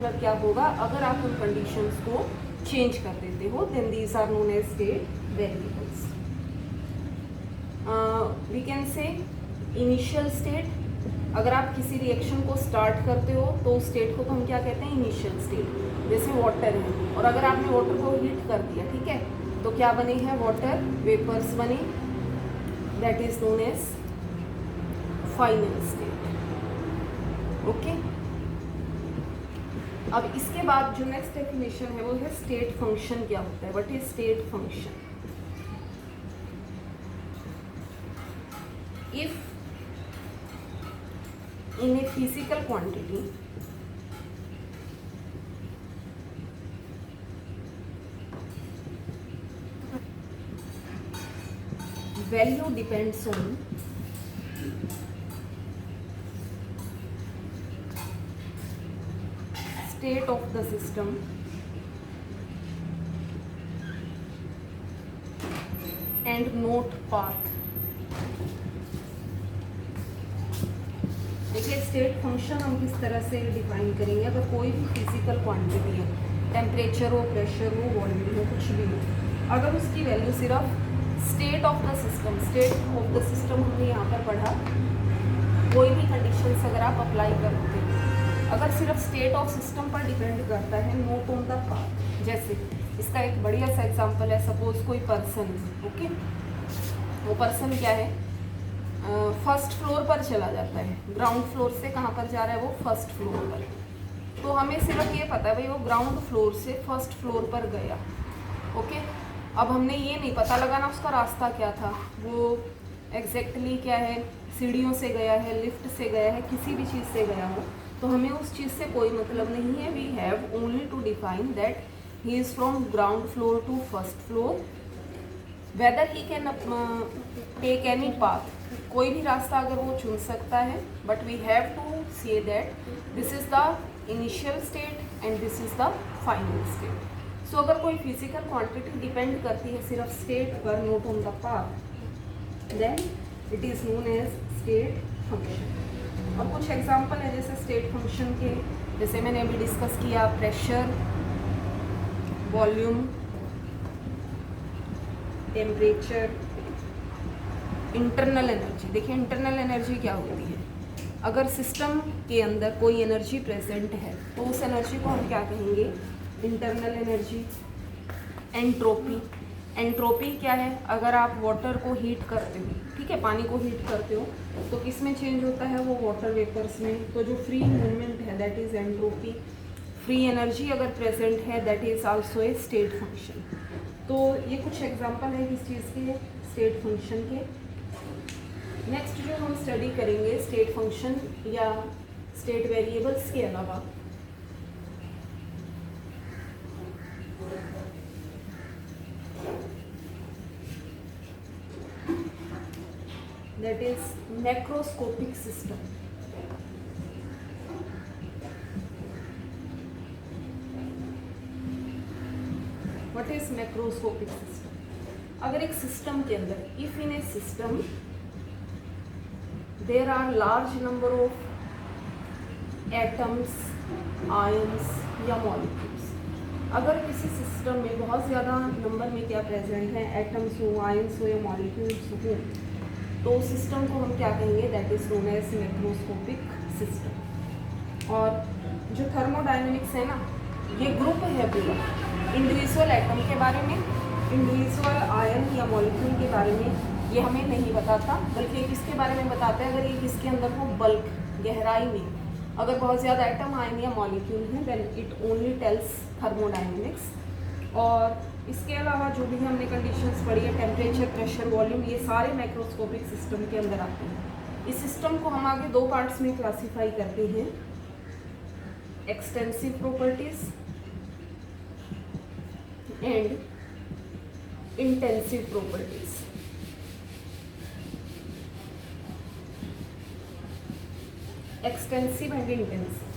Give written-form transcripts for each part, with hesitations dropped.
मतलब क्या होगा अगर आप उन कंडीशंस को चेंज कर देते हो, then these are known as state variables. We can say initial state. अगर आप किसी रिएक्शन को स्टार्ट करते हो तो उस स्टेट को हम क्या कहते हैं, इनिशियल स्टेट. जैसे वाटर है और अगर आपने वाटर को हीट कर दिया, ठीक है, तो क्या बने हैं, वाटर वेपर्स बने, that is known as final state. Okay. अब इसके बाद जो नेक्स्ट डेफिनेशन है वो है स्टेट फंक्शन क्या होता है. What is state function? If in a physical quantity value depends on state of the system and not path. देखिए स्टेट फंक्शन हम किस तरह से डिफाइन करेंगे. अगर कोई भी फिजिकल क्वांटिटी है, टेम्परेचर हो, प्रेशर हो, वॉल्यूम हो, कुछ भी हो, अगर उसकी वैल्यू सिर्फ state of the system, state of the system हमने यहाँ पर पढ़ा, कोई भी कंडीशंस अगर आप अप्लाई करते हो, अगर सिर्फ स्टेट ऑफ सिस्टम पर डिपेंड करता है, नॉट ऑन द पाथ. जैसे इसका एक बढ़िया सा एग्जांपल है, सपोज कोई पर्सन है, ओके, वो पर्सन क्या है, फर्स्ट फ्लोर पर चला जाता है, ग्राउंड फ्लोर से कहाँ पर जा रहा है, वो फर्स्ट फ्लोर पर. तो हमें सिर्फ ये पता है भाई वो ग्राउंड फ्लोर से फर्स्ट फ्लोर पर गया. ओके. अब हमने ये नहीं पता लगाना उसका रास्ता क्या था, वो एग्जैक्टली क्या है, सीढ़ियों से गया है, लिफ्ट से गया है, किसी भी चीज़ से गया हो, तो हमें उस चीज़ से कोई मतलब नहीं है. We have only to define that he is from ground floor to first floor. Whether he can take any path, कोई भी रास्ता अगर वो चुन सकता है, but we have to say that this is the initial state and this is the final state. So अगर कोई फिजिकल क्वांटिटी डिपेंड करती है सिर्फ स्टेट पर, not on the path, then it is known as state function. और कुछ example है जैसे स्टेट फंक्शन के, जैसे मैंने अभी डिस्कस किया, pressure, volume, temperature, internal energy. देखिए इंटरनल एनर्जी क्या होती है, अगर सिस्टम के अंदर कोई एनर्जी प्रेजेंट है तो उस एनर्जी को हम क्या कहेंगे, इंटरनल एनर्जी. एंट्रोपी, एंट्रोपी क्या है, अगर आप वाटर को हीट करते हो, ठीक है, पानी को हीट करते हो, तो किस में चेंज होता है, वो वाटर वेपर्स में. तो जो फ्री मूवमेंट है that is entropy. Free energy अगर प्रेजेंट है that is also a state function. तो ये कुछ एग्जांपल है किस चीज़ के, स्टेट फंक्शन के. नेक्स्ट जो हम स्टडी करेंगे स्टेट फंक्शन या स्टेट वेरिएबल्स के अलावा, that is macroscopic system. What is macroscopic system? अगर एक सिस्टम के अंदर, if in A system there are large number of atoms, ions या molecules. अगर किसी सिस्टम में बहुत ज़्यादा नंबर में क्या प्रेजेंट है, एटम्स हो, आयंस हो या मॉलिक्यूल्स हो, तो उस सिस्टम को हम क्या कहेंगे, that is known as macroscopic system. और जो थर्मोडायनेमिक्स है ना, ये ग्रुप है पूरा, इंडिविजुअल एटम के बारे में, इंडिविजुअल आयन या मॉलिक्यूल के बारे में ये हमें नहीं बताता, बल्कि ये किसके बारे में बताता है, अगर ये किसके अंदर हो, बल्क, गहराई में अगर बहुत ज़्यादा एटम, आयन या मॉलिक्यूल हैं, then it only tells thermodynamics. और इसके अलावा जो भी हमने कंडीशंस पढ़ी है, टेम्परेचर, प्रेशर, वॉल्यूम, ये सारे माइक्रोस्कोपिक सिस्टम के अंदर आते हैं. इस सिस्टम को हम आगे दो पार्ट्स में क्लासीफाई करते हैं, extensive properties and intensive properties. Extensive and intensive.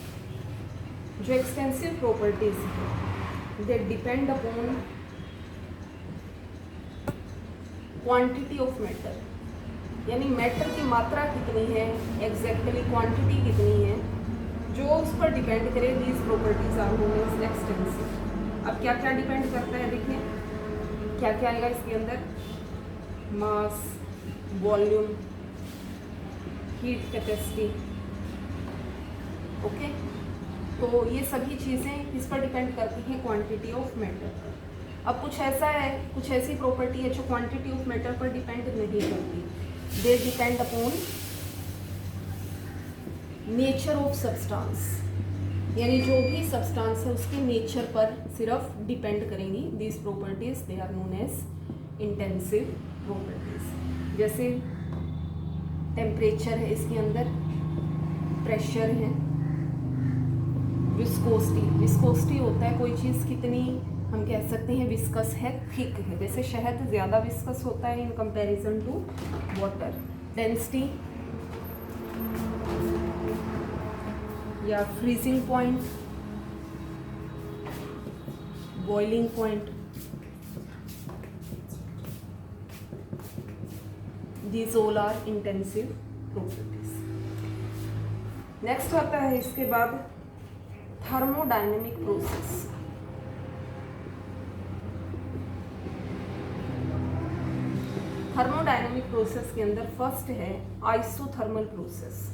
जो एक्सटेंसिव प्रॉपर्टीज हैं they depend upon quantity of matter, यानी मैटर की मात्रा कितनी है, एग्जैक्टली क्वांटिटी कितनी है, जो उस पर डिपेंड करे, these properties are known as extensive. अब क्या क्या डिपेंड करता है, देखिए क्या क्या आएगा इसके अंदर, मास, वॉल्यूम, हीट कैपेसिटी। ओके, तो ये सभी चीज़ें किस पर डिपेंड करती हैं, क्वांटिटी ऑफ मैटर। अब कुछ ऐसा है, कुछ ऐसी प्रॉपर्टी है जो क्वांटिटी ऑफ मैटर पर डिपेंड नहीं करती, they depend upon nature of substance, यानी जो भी सब्सटेंस है उसके नेचर पर सिर्फ डिपेंड करेंगी। These properties they are known as intensive properties. जैसे टेम्परेचर है इसके अंदर, प्रेशर है, विस्कोसिटी। विस्कोसिटी होता है कोई चीज़ कितनी, हम कह सकते हैं विस्कस है, थिक है। जैसे शहद ज़्यादा विस्कस होता है in comparison to water. Density या freezing point, boiling point, these all are intensive properties. Next आता है इसके बाद थर्मोडायनेमिक प्रोसेस। थर्मोडायनेमिक प्रोसेस के अंदर फर्स्ट है आइसोथर्मल प्रोसेस।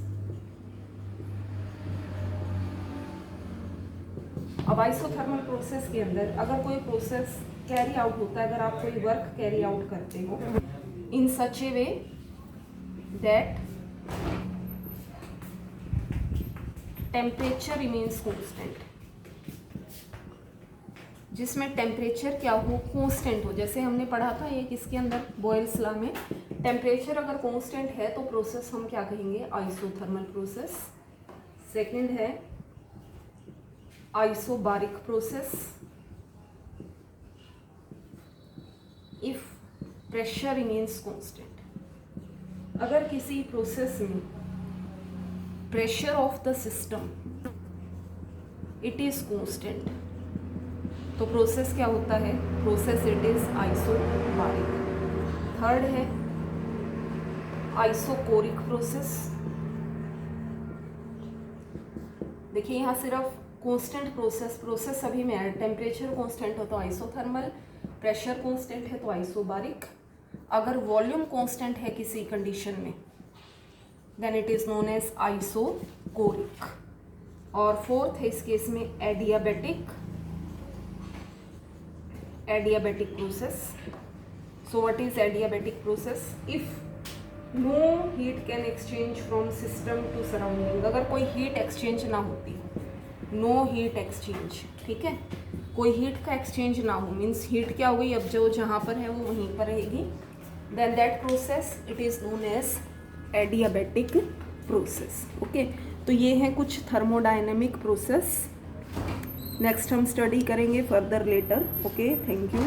अब आइसोथर्मल प्रोसेस के अंदर अगर कोई प्रोसेस कैरी आउट होता है, अगर आप कोई वर्क कैरी आउट करते हो in such a way that temperature remains constant, जिसमें टेम्परेचर क्या हो, कांस्टेंट हो। जैसे हमने पढ़ा था ये किसके अंदर, बॉयल्स लॉ में, टेम्परेचर अगर कांस्टेंट है तो प्रोसेस हम क्या कहेंगे, आइसोथर्मल प्रोसेस। सेकंड है isobaric process. If pressure remains constant, अगर किसी प्रोसेस में pressure of the system it is constant तो प्रोसेस क्या होता है, process it is isobaric. Third है आइसोकोरिक प्रोसेस। देखिए यहाँ सिर्फ कांस्टेंट प्रोसेस सभी में है, टेम्परेचर कांस्टेंट हो तो आइसोथर्मल, प्रेशर कांस्टेंट है तो आइसोबारिक, अगर वॉल्यूम कांस्टेंट है किसी कंडीशन में then it is known as isochoric. और फोर्थ है इस केस में adiabatic process. So what is adiabatic process? If no heat can exchange from system to surrounding, अगर कोई हीट एक्सचेंज ना होती, नो हीट एक्सचेंज, ठीक है, कोई हीट का एक्सचेंज ना हो, मीन्स हीट क्या हुई, अब जो जहाँ पर है वो वहीं पर रहेगी, then that process it is known as adiabatic process. Okay, तो ये हैं कुछ थर्मोडायनेमिक प्रोसेस। नेक्स्ट हम स्टडी करेंगे further later. Okay, thank you.